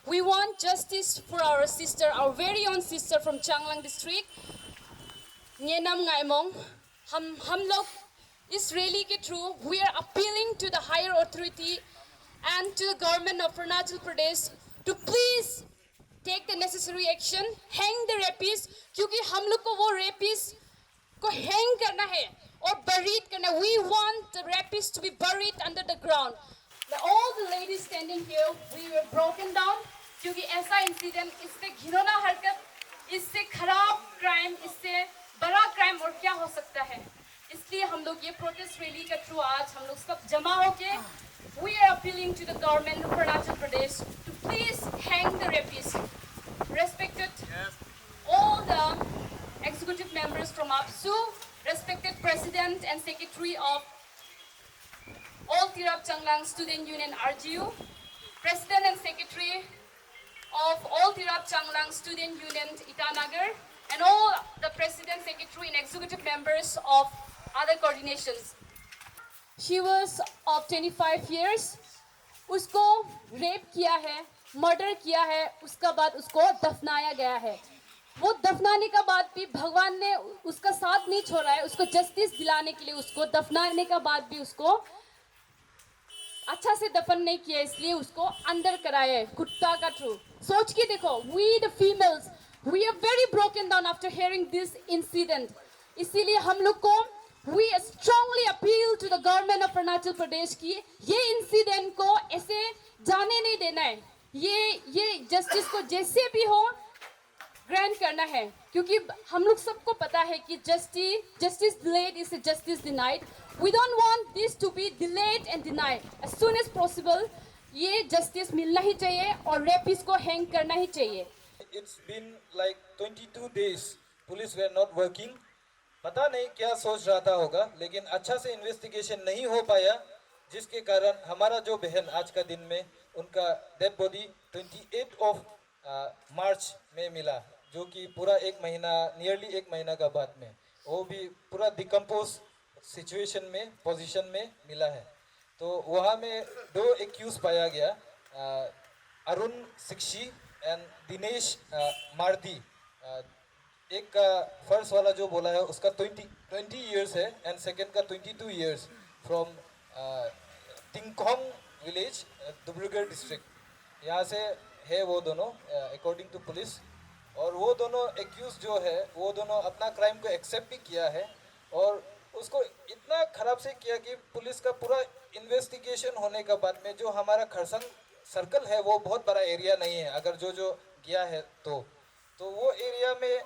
We want justice for our sister, our very own sister from Changlang district. Nyenam Ngaimong, हम लोग इस rally के through we are appealing to the higher authority and to the government of Arunachal Pradesh to please take the necessary action, hang the rapists, क्योंकि हम लोग को वो rapists को hang करना है और buried करना. We want the rapists to be buried under the ground. All the ladies standing here, we were broken down क्योंकि ऐसा इंसिडेंट, इससे घिनौना हरकत, इससे खराब क्राइम, इससे बड़ा क्राइम और क्या हो सकता है. इसलिए हम लोग ये प्रोटेस्ट रैली के थ्रू आज हम लोग सब जमा होके we are appealing to the government of Arunachal Pradesh to please hang the rapists. Respected all the executive members from APSU, respected president and secretary of All Tirap Changlang Student Union RGU, president and secretary of All Tirap Changlang Student Union Itanagar, and all the president, secretary and executive members of other coordinations. She was of 25 years. उसको rape किया है, murder किया है, उसका बाद उसको दफनाया गया है. वो दफनाने का बाद भी भगवान ने उसका साथ नहीं छोड़ा है. उसको जस्टिस दिलाने के लिए उसको दफनाने का बाद भी उसको अच्छा से दफन नहीं किया, इसलिए उसको अंदर कराया है कुत्ता का थ्रू. सोच के देखो, we the females, we are very broken down after hearing this incident. इसीलिए हम लोग को we strongly appeal to the government of Arunachal Pradesh कि ये इंसिडेंट को ऐसे जाने नहीं देना है. ये जस्टिस को जैसे भी हो ग्रांट करना है, क्योंकि हम लोग सबको पता है कि justice delayed is a justice denied. We don't want this to be delayed and denied. As soon as possible ये justice मिलना ही चाहिए और रेपिस्ट को हैंग करना ही चाहिए. It's been like 22 days. Police were not working. पता नहीं क्या सोच रहा था होगा, लेकिन अच्छा से इन्वेस्टिगेशन नहीं हो पाया, जिसके कारण हमारा जो बहन आज का दिन में उनका डेड बॉडी 28 ऑफ मार्च में मिला, जो कि पूरा नियरली एक महीना का बाद में, वो भी पूरा डिकम्पोज सिचुएशन में, पोजीशन में मिला है. तो वहाँ में 2 एक्यूज पाया गया, अरुण सिक्शी एंड दिनेश मार्दी. एक का फर्स्ट वाला जो बोला है उसका 20 इयर्स है एंड सेकंड का 22 years from Tingkong village, Dibrugarh district. यहाँ से है वो दोनों अकॉर्डिंग टू पुलिस. और वो दोनों एक्यूज जो है वो दोनों अपना क्राइम को एक्सेप्ट भी किया है और उसको इतना खराब से किया कि पुलिस का पूरा इन्वेस्टिगेशन होने के बाद में, जो हमारा खरसंग सर्कल है वो बहुत बड़ा एरिया नहीं है, अगर जो गया है तो वो एरिया में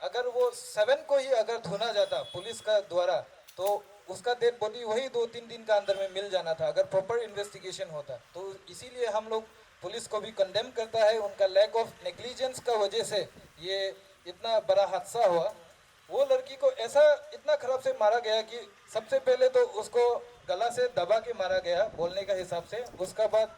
अगर वो 7 को ही अगर ढूंढा जाता पुलिस का द्वारा, तो उसका डेड बॉडी वही 2-3 दिन का अंदर में मिल जाना था अगर प्रॉपर इन्वेस्टिगेशन होता. तो इसीलिए हम लोग पुलिस को भी कंडेम करता है, उनका लैक ऑफ नेग्लिजेंस का वजह से ये इतना बड़ा हादसा हुआ. वो लड़की को ऐसा इतना खराब से मारा गया कि सबसे पहले तो उसको गला से दबा के मारा गया बोलने का हिसाब से. उसका बाद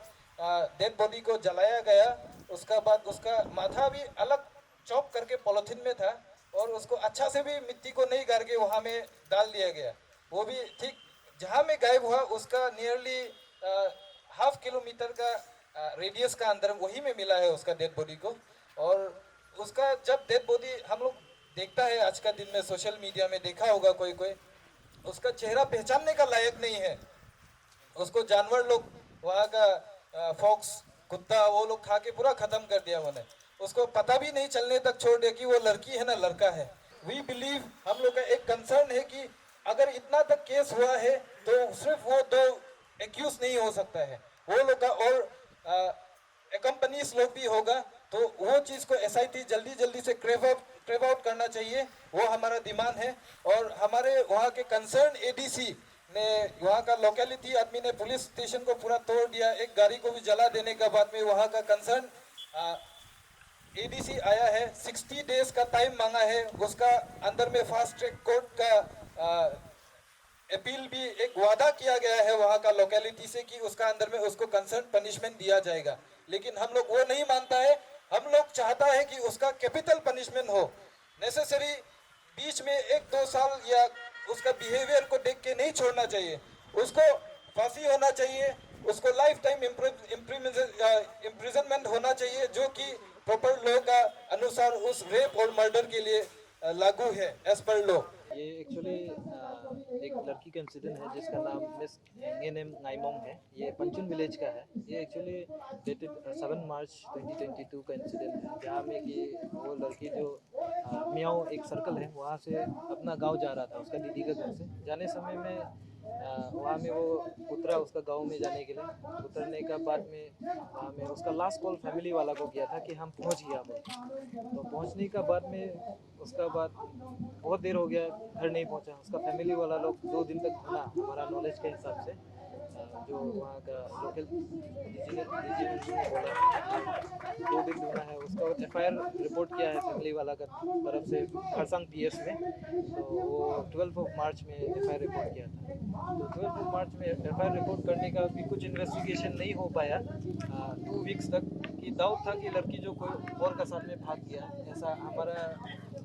डेड बॉडी को जलाया गया. उसका बाद उसका माथा भी अलग चॉप करके पॉलिथीन में था और उसको अच्छा से भी मिट्टी को नहीं गाड़ के वहाँ में डाल दिया गया. वो भी ठीक जहाँ में गायब हुआ उसका नियरली ½ किलोमीटर का रेडियस का अंदर वही में मिला है उसका डेड बॉडी को. और उसका जब डेड बॉडी हम लोग देखता है आज का दिन में, सोशल मीडिया में देखा होगा कोई उसका चेहरा पहचानने का लायक नहीं है. उसको जानवर लोग वहाँ का फॉक्स कुत्ता वो लोग खा के पूरा खत्म कर दिया उन्होंने. उसको पता भी नहीं चलने तक छोड़ दिया कि वो लड़की है ना लड़का है. वी बिलीव, हम लोग का एक कंसर्न है कि अगर इतना तक केस हुआ है तो सिर्फ वो 2 एक्यूज नहीं हो सकता है, वो लोग का और कंपनीज लोग भी होगा. तो वो चीज़ को एसआईटी जल्दी से क्रेव आउट करना चाहिए, वो हमारा डिमांड है. और हमारे वहाँ के कंसर्न एडीसी ने, वहाँ का लोकेलिटी आदमी ने पुलिस स्टेशन को पूरा तोड़ दिया, एक गाड़ी को भी जला देने के बाद में वहाँ का कंसर्न एडीसी आया है, 60 डेज का टाइम मांगा है. उसका अंदर में फास्ट ट्रैक कोर्ट का अपील भी एक वादा किया गया है वहाँ का लोकेलिटी से कि उसका अंदर में उसको कंसर्न पनिशमेंट दिया जाएगा. लेकिन हम लोग वो नहीं मानता है. हम लोग चाहता है कि उसका कैपिटल पनिशमेंट हो. नेसेसरी बीच में 1-2 साल या उसका बिहेवियर को देख के नहीं छोड़ना चाहिए. उसको फांसी होना चाहिए उसको लाइफ टाइम इम्प्रिजनमेंट होना चाहिए, जो कि प्रॉपर लॉ का अनुसार उस रेप और मर्डर के लिए लागू है एज पर लॉ। ये एक्चुअली एक लड़की का इंसिडेंट है जिसका नाम मिस एंगेनेम नाइमोंग है। ये पंचुन विलेज का है। ये एक्चुअली डेटेड 7 मार्च 2022 का इंसिडेंट है, जहाँ में कि वो लड़की जो मियाओ एक सर्कल है वहाँ से अपना गांव जा रहा था, उसका दीदी के घर से। जाने समय में वहाँ में वो उतरा उसका गांव में जाने के लिए। उतरने का बाद में वहाँ में उसका लास्ट कॉल फैमिली वाला को किया था कि हम पहुँच गया बोल। तो पहुँचने का बाद में उसका बाद बहुत देर हो गया, घर नहीं पहुंचा। उसका फैमिली वाला लोग 2 दिन तक ढूंढा, हमारा नॉलेज के हिसाब से। जो वहाँ का लोकल इंडिजिनस ने बोला 2 दिन ढूंढा है। उसका FIR रिपोर्ट किया है फैमिली वाला का तरफ से खरसांग PS में। तो वो 12 मार्च में FIR रिपोर्ट किया था। तो 12 मार्च में FIR रिपोर्ट करने का भी कुछ इन्वेस्टिगेशन नहीं हो पाया 2 वीक्स तक। कि डाउट था कि लड़की जो कोई और का साथ में भाग गया, ऐसा हमारा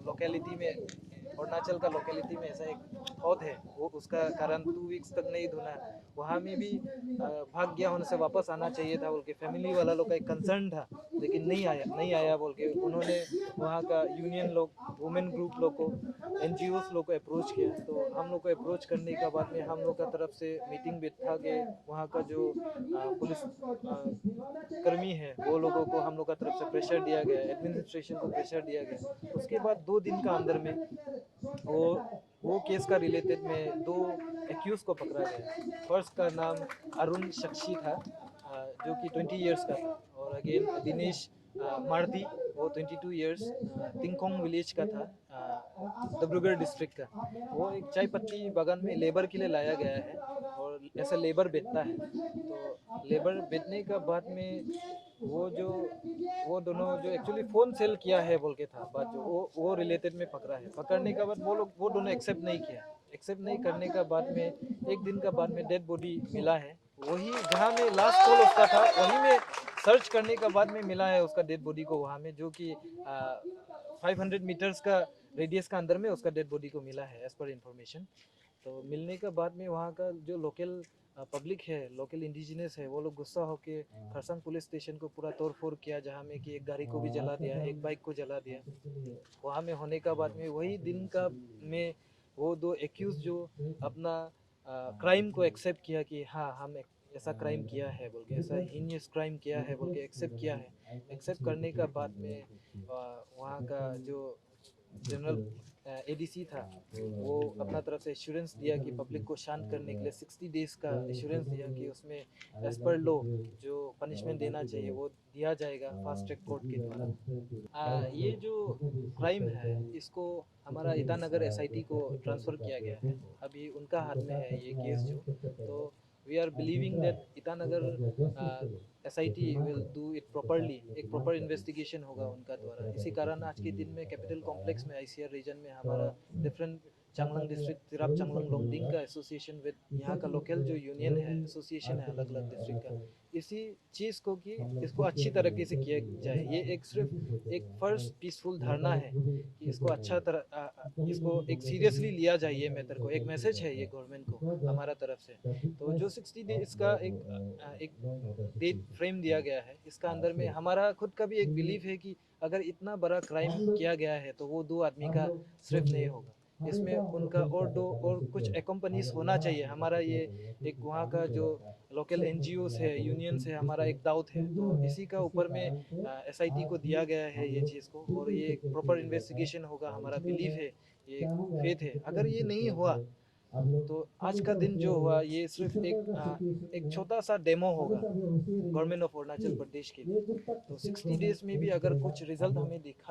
लोकेलिटी में, अरुणाचल का लोकेलिटी में ऐसा एक थॉट है। वो उसका कारण 2 वीक्स तक नहीं धुना। वहाँ में भी भाग गया होने से वापस आना चाहिए था बोल के फैमिली वाला लोग का एक कंसर्न था, लेकिन नहीं आया बोल के उन्होंने वहाँ का यूनियन लोग, वुमेन ग्रुप लोग को, NGOs लोग को अप्रोच किया। तो हम लोग को अप्रोच करने के बाद में हम लोग का तरफ से मीटिंग बिठा के वहाँ का जो पुलिस कर्मी है वो लोगों को हम लोग का तरफ से प्रेशर दिया गया, एडमिनिस्ट्रेशन को प्रेशर दिया गया। उसके बाद 2 दिन का अंदर में वो केस का रिलेटेड में 2 एक्यूज को पकड़ा गया। फर्स्ट का नाम अरुण शक्शी था जो कि 20 इयर्स का था, और अगेन दिनेश मारती वो 22 इयर्स तिंगकोंग विलेज का था, डिब्रूगढ़ डिस्ट्रिक्ट का। वो एक चाय पत्ती बागान में लेबर के लिए लाया गया है और ऐसा लेबर बेचता है। तो लेबर बेचने का बाद में वो दोनों जो एक्चुअली फ़ोन सेल किया है बोल के था बात, जो वो रिलेटेड में पकड़ा है। पकड़ने के बाद वो दोनों एक्सेप्ट नहीं किया। एक्सेप्ट नहीं करने का बाद में 1 दिन का बाद में डेड बॉडी मिला है। वही जहाँ में लास्ट कॉल उसका था वहीं में सर्च करने का बाद में मिला है उसका डेड बॉडी को वहाँ में, जो कि 500 मीटर्स का रेडियस का अंदर में उसका डेड बॉडी को मिला है एज पर इंफॉर्मेशन। तो मिलने का बाद में वहाँ का जो लोकल पब्लिक है, लोकल इंडिजिनस है, वो लोग गुस्सा होके खरसांग पुलिस स्टेशन को पूरा तोड़ फोड़ किया, जहाँ में कि एक गाड़ी को भी जला दिया, एक बाइक को जला दिया। वहाँ में होने का बाद में वही दिन का में वो 2 एक्यूज जो अपना क्राइम को एक्सेप्ट किया कि हाँ हम ऐसा क्राइम किया है बोल के, ऐसा हीनियस क्राइम किया है बोल के एक्सेप्ट किया है। एक्सेप्ट करने का बाद में वहाँ का जो जनरल ADC था वो अपना तरफ से एश्योरेंस दिया कि पब्लिक को शांत करने के लिए 60 डेज का एश्योरेंस दिया कि उसमें एज पर लॉ जो पनिशमेंट देना चाहिए वो दिया जाएगा फास्ट ट्रैक कोर्ट के द्वारा। ये जो क्राइम है इसको हमारा ईटानगर SIT को ट्रांसफ़र किया गया है, अभी उनका हाथ में है ये केस जो। तो we are believing that Itanagar SIT will do it properly, एक प्रॉपर इन्वेस्टिगेशन होगा उनका द्वारा। इसी कारण आज के दिन में कैपिटल कॉम्प्लेक्स में ICR रीजन में हमारा डिफरेंट चांगलांग डिस्ट्रिक्ट तिराप चांगलांग लोंगडिंग का एसोसिएशन विद यहाँ का लोकल जो यूनियन है, एसोसिएशन है अलग अलग डिस्ट्रिक्ट का, इसी चीज़ को कि इसको अच्छी तरीके से किया जाए। ये एक सिर्फ एक फर्स्ट पीसफुल धारणा है कि इसको अच्छा तरह इसको एक सीरियसली लिया जाए। ये मैटर को एक मैसेज है ये गवर्नमेंट को हमारा तरफ से। तो जो 60 डेज का एक डेट फ्रेम दिया गया है, इसका अंदर में हमारा खुद का भी एक बिलीफ है कि अगर इतना बड़ा क्राइम किया गया है तो वो 2 आदमी का सिर्फ नहीं होगा, इसमें उनका और कुछ एकम्पनीज होना चाहिए। हमारा ये एक वहाँ का जो लोकल NGOs है, यूनियंस है, हमारा एक डाउट है। तो इसी का ऊपर में SIT को दिया गया है ये चीज़ को, और ये एक प्रॉपर इन्वेस्टिगेशन होगा, हमारा बिलीफ है, ये फेथ है। अगर ये नहीं हुआ तो आज का दिन जो हुआ ये सिर्फ एक छोटा सा डेमो होगा गवर्नमेंट ऑफ अरुणाचल प्रदेश के लिए। तो 60 डेज में भी अगर कुछ रिजल्ट हमें देख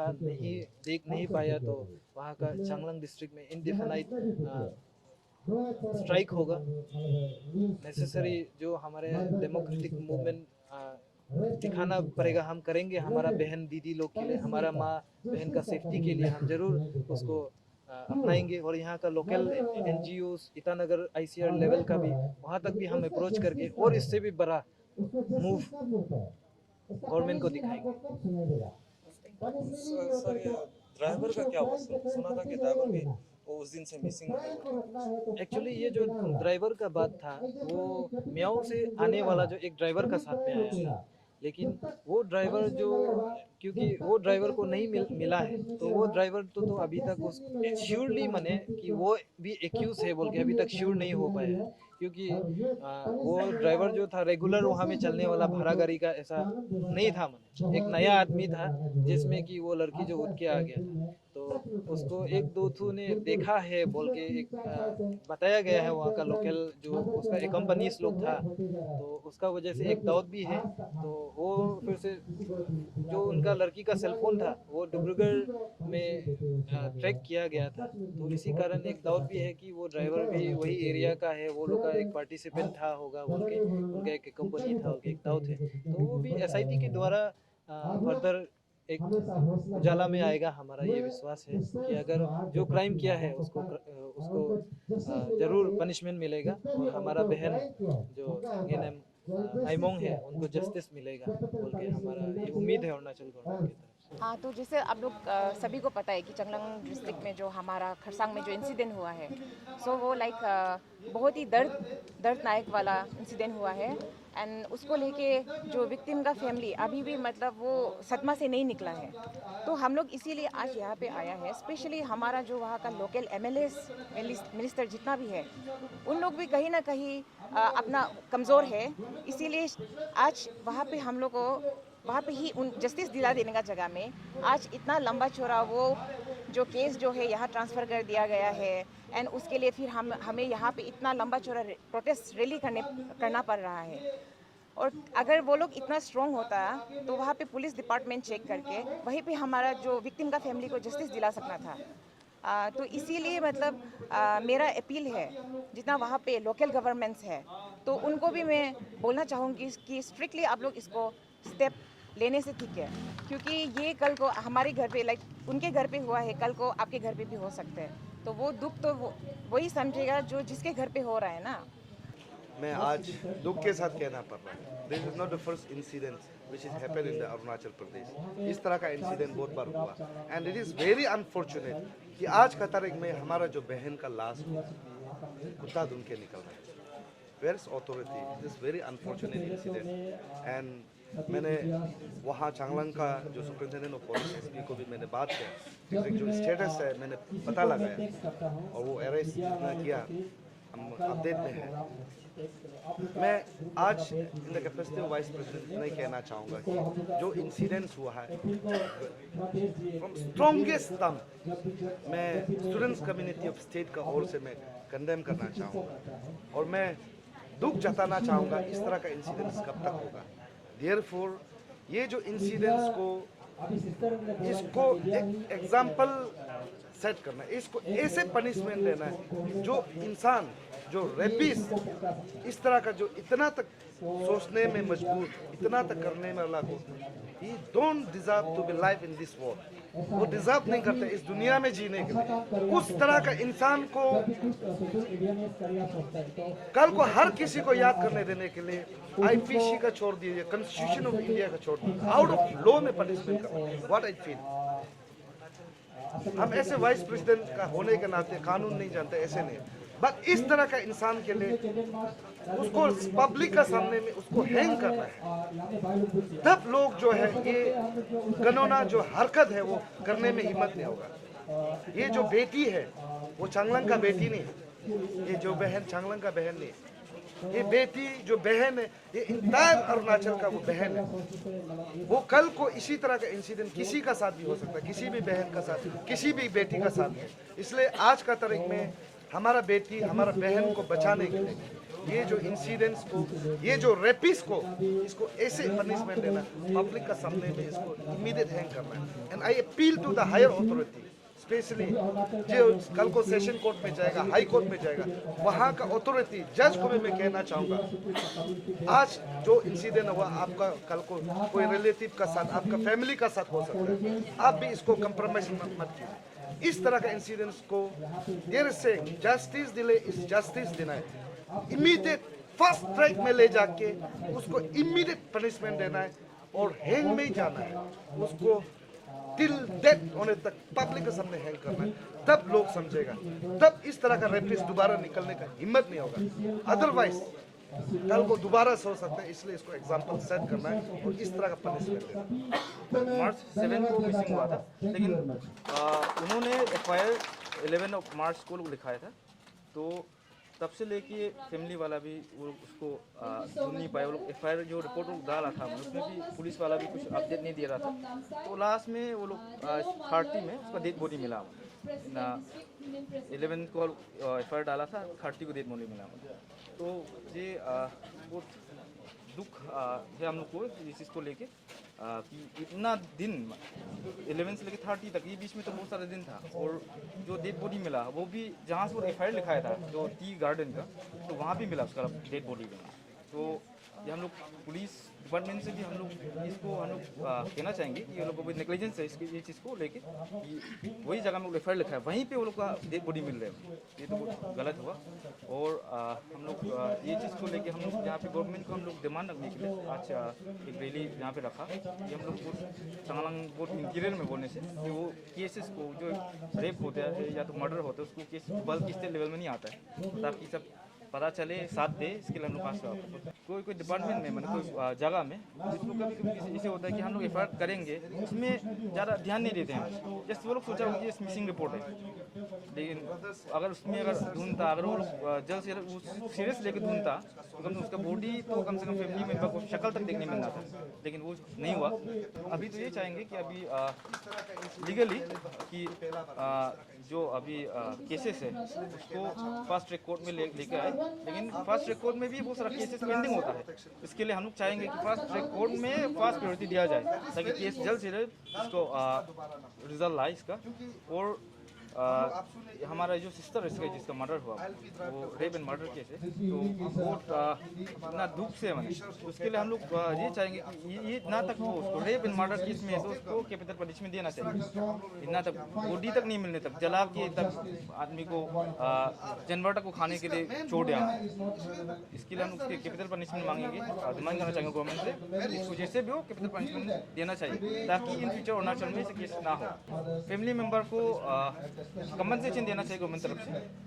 नहीं पाया तो वहाँ का चांगलांग डिस्ट्रिक्ट में इंडेफिनाइट स्ट्राइक होगा। नेसेसरी जो हमारे डेमोक्रेटिक मूवमेंट दिखाना पड़ेगा, हम करेंगे हमारा बहन दीदी लोग के लिए, हमारा माँ बहन का सेफ्टी के लिए हम जरूर उसको अपनाएंगे। और यहाँ का local NGOs Itanagar ICR level का भी वहाँ तक भी हम अप्रोच करके और इससे भी बड़ा मूव गवर्नमेंट को दिखाएंगे। सर ये ड्राइवर का क्या हुआ? सुना था कि ड्राइवर भी वो उस दिन से मिसिंग है। एक्चुअली ये जो ड्राइवर का बात था वो म्याऊ से आने वाला जो एक ड्राइवर का साथ में आया था, लेकिन वो ड्राइवर जो क्योंकि वो ड्राइवर को नहीं मिला है तो वो ड्राइवर तो अभी तक उस श्योरली मने कि वो भी एक्यूज है बोल के अभी तक श्योर नहीं हो पाया है, क्योंकि वो ड्राइवर जो था रेगुलर वहाँ में चलने वाला भाड़ा गाड़ी का ऐसा नहीं था, मने एक नया आदमी था जिसमें कि वो लड़की जो उठ के आ गया था, तो उसको एक दो थू ने देखा है बोल के एक बताया गया है वहाँ का लोकल जो उसका एक कंपनीज लोग था, तो उसका वजह से एक डाउट भी है। तो वो फिर से जो उनका लड़की का सेलफोन था वो डिब्रूगढ़ में ट्रैक किया गया था, तो इसी कारण एक डाउट भी है कि वो ड्राइवर भी वही एरिया का है, वो लोग का एक पार्टिसिपेंट था होगा बोल के उनका एक कंपनी था बोल के एक डाउट है। तो वो भी एसआईटी के द्वारा फर्दर एक उजाला में आएगा, हमारा ये विश्वास है कि अगर जो क्राइम किया है उसको जरूर पनिशमेंट मिलेगा और हमारा बहन जो एनएम आइमोंग है उनको जस्टिस मिलेगा बोल के हमारा ये उम्मीद है अरुणाचल गवर्नमेंट की तरफ से। हाँ, तो जैसे आप लोग सभी को पता है कि चांगलांग डिस्ट्रिक्ट में जो हमारा खरसांग में जो इंसिडेंट हुआ है, सो वो बहुत ही दर्दनायक वाला इंसिडेंट हुआ है। एंड उसको लेके जो विक्टिम का फैमिली अभी भी मतलब वो सदमा से नहीं निकला है। तो हम लोग इसीलिए आज यहाँ पे आया है, स्पेशली हमारा जो वहाँ का लोकल एमएलए मिनिस्टर जितना भी है उन लोग भी कहीं ना कहीं अपना कमज़ोर है, इसीलिए आज वहाँ पे हम लोग को वहाँ पे ही उन जस्टिस दिला देने का जगह में आज इतना लंबा चौड़ा वो जो केस जो है यहाँ ट्रांसफ़र कर दिया गया है। एंड उसके लिए फिर हमें यहाँ पे इतना लंबा चौड़ा प्रोटेस्ट रैली करना पड़ रहा है। और अगर वो लोग इतना स्ट्रॉन्ग होता तो वहाँ पे पुलिस डिपार्टमेंट चेक करके वहीं पे हमारा जो विक्टिम का फैमिली को जस्टिस दिला सकना था। तो इसीलिए मतलब मेरा अपील है जितना वहाँ पे लोकल गवर्नमेंट्स है तो उनको भी मैं बोलना चाहूँगी कि स्ट्रिक्टली आप लोग इसको स्टेप लेने से ठीक है, क्योंकि ये कल को हमारे घर पे उनके घर पे हुआ है, कल को आपके घर पे भी हो सकते हैं। तो वो दुख तो वही समझेगा जो जिसके घर पे हो रहा है ना। मैं आज दुख के साथ कहना पड़ रहा है, this is not the first incident which is happened in the Arunachal Pradesh. इस तरह का इंसिडेंट बहुत बार हुआ and it is very unfortunate कि आज का तारीख में हमारा जो बहन का लाश कुत्ता ढूंढ के निकल रहा है। Where is authority? It is very unfortunate incident and मैंने वहाँ चांगलांग का जो सुपरिटेंडेंट ऑफ पुलिस एसपी को भी मैंने बात किया, जो स्टेटस है मैंने पता लगाया और वो अरेस्ट किया, हम अपडेट में है। मैं आज in the capacity of vice president नहीं कहना चाहूँगा कि जो इंसिडेंट्स हुआ है फ्रॉम स्ट्रॉन्गेस्ट टर्म मैं स्टूडेंट्स कम्युनिटी ऑफ स्टेट का ओर से मैं कंडेम करना चाहूँगा और मैं दुख जताना चाहूँगा इस तरह का इंसिडेंट्स कब तक होगा। देयरफॉर ये जो इंसिडेंट्स को इसको एक एग्जाम्पल सेट करना है, इसको ऐसे पनिशमेंट देना है जो इंसान जो रेपिस्ट इस तरह का जो इतना तक सोचने में मजबूर, इतना तक करने में वाला को, he don't deserve to be live in this world. वो डिजर्व नहीं करते इस दुनिया में जीने के लिए। उस तरह का इंसान को कल को हर किसी को याद करने देने के लिए आईपीसी का छोड़ दीजिए, कॉन्स्टिट्यूशन ऑफ इंडिया का छोड़ दीजिए, आउट ऑफ लॉ में पनिशमेंट करना, व्हाट आई फील। हम ऐसे वाइस प्रेसिडेंट का होने के नाते कानून नहीं जानते, ऐसे नहीं, बट इस तरह का इंसान के लिए उसको पब्लिक का सामने में उसको हैंग करना है, तब लोग जो है ये गनौना जो हरकत है वो करने में हिम्मत नहीं होगा। ये जो बेटी है वो चांगलांग का बेटी नहीं, ये जो बहन चांगलांग का बहन नहीं, ये बेटी जो बहन है ये इंटायर अरुणाचल का वो बहन है। वो कल को इसी तरह का इंसिडेंट किसी का साथ भी हो सकता है, किसी भी बहन का साथ, किसी भी बेटी का साथ है। इसलिए आज का तारीख में हमारा बेटी हमारा बहन को बचाने के लिए ये जो इंसिडेंट्स को, ये जो रेपिस को, इसको ऐसे पनिशमेंट देना, पब्लिक का सामने में इसको इमीडिएट हैंग करना है। And I appeal to the higher authority, specially जो कल को सेशन कोर्ट में जाएगा, हाई कोर्ट में जाएगा, वहाँ का अथॉरिटी जज को भी मैं कहना चाहूँगा, आज जो इंसिडेंट हुआ आपका कल को कोई रिलेटिव का साथ, आपका फैमिली का साथ हो सकता है, आप भी इसको कंप्रोमाइज मत कीजिए। इस तरह का इंसिडेंट्स को देर से justice delay is justice deny, immediate first track में ले जाके उसको इमीडिएट पनिशमेंट देना है और हैंग में ही जाना है, उसको टिल डेथ होने तक पब्लिक के सामने हैंग करना है, तब लोग समझेगा, तब इस तरह का रेपिस्ट दोबारा निकलने का हिम्मत नहीं होगा। अदरवाइज कल को दोबारा सो सकते हैं, इसलिए इसको एग्जाम्पल सेट करना है और इस तरह का पनिशमेंट देना। मार्च 7 को मिसिंग हुआ था, लेकिन उन्होंने FIR 11 मार्च को लिखाया था, तो तब से लेके फैमिली वाला भी वो उसको सुन नहीं पाए। वो लोग FIR जो रिपोर्ट लोग डाला था उसमें भी पुलिस वाला भी कुछ अपडेट नहीं दे रहा था। तो लास्ट में वो लोग 30 में उसका डेड बॉडी मिला ना, 11 को FIR डाला था, 30 को डेड बॉडी मिला। तो ये बहुत दुख है हम लोग को इस चीज़ को लेके कि इतना दिन 11 से लेके 30 तक, ये बीच में तो बहुत सारा दिन था। और जो डेड बॉडी मिला वो भी जहाँ से वो FIR लिखाया था जो टी गार्डन का, तो वहाँ भी मिला उसका डेड बॉडी मिला। तो ये हम लोग पुलिस डिपार्टमेंट से भी हम लोग इसको हम लोग कहना चाहेंगे कि ये लोगों को नेग्लिजेंस है इसकी, ये चीज़ को लेके कि वही जगह में FIR लिखा है वहीं पे वो लोग का डेड बॉडी मिल रहा है, ये तो बहुत गलत हुआ। और हम लोग ये चीज़ को लेके हम लोग यहाँ पे गवर्नमेंट को हम लोग डिमांड रखने के लिए आज एक रैली यहाँ पे रखा कि हम लोग चांगलांग बहुत इंटीरियर में बोलने से कि वो केसेस को जो रेप होता है या तो मर्डर होता है उसको केस बल्कि स्टेट लेवल में नहीं आता है, ताकि सब पता चले, साथ दे, इसके लिए हम लोग पास कोई डिपार्टमेंट में मतलब कोई जगह में जिसको कभी कभी इसे होता है कि हम लोग FIR करेंगे उसमें ज़्यादा ध्यान नहीं देते हैं। जैसे वो लोग सोचा कि ये मिसिंग रिपोर्ट है, लेकिन अगर उसमें अगर ढूंढता, अगर वो लोग जल्द से जल्द सीरियस लेके ढूंढता तो कम से उसका बॉडी तो कम से कम फैमिली मेम्बर को शक्ल तक देखने मिलना था, लेकिन वो नहीं हुआ। अभी तो ये चाहेंगे कि अभी लीगली कि जो अभी केसेस है उसको फास्ट ट्रैक कोर्ट में लेके आए, लेकिन फास्ट ट्रैक कोर्ट में भी बहुत सारा केसेस पेंडिंग होता है। इसके लिए हम लोग चाहेंगे कि फास्ट ट्रैक कोर्ट में फास्ट प्रायोरिटी दिया जाए ताकि केस जल्द से जल्द इसको रिजल्ट लाए इसका। और हमारा जो सिस्टर है इसका जिसका मर्डर हुआ वो रेप एंड मर्डर केस है, तो बहुत इतना दुख से मैंने उसके लिए हम लोग ये चाहेंगे कि ये ना तक वो उसको रेप एंड मर्डर केस में तो उसको कैपिटल पनिशमेंट देना चाहिए, इतना तक बॉडी तक नहीं मिलने तक, जला के तक आदमी को जानवर तक को खाने के लिए छोड़ दिया। इसके लिए हम उसके कैपिटल पनिशमेंट मांगेंगे, डिमांड करना चाहेंगे गवर्नमेंट से इसको जैसे भी हो कैपिटल पनिशमेंट देना चाहिए ताकि इन फ्यूचर अरुणाचल में ऐसे केस ना हो। फैमिली मेम्बर को कंपनसेशन देना चाहिए गवर्नमेंट तरफ से।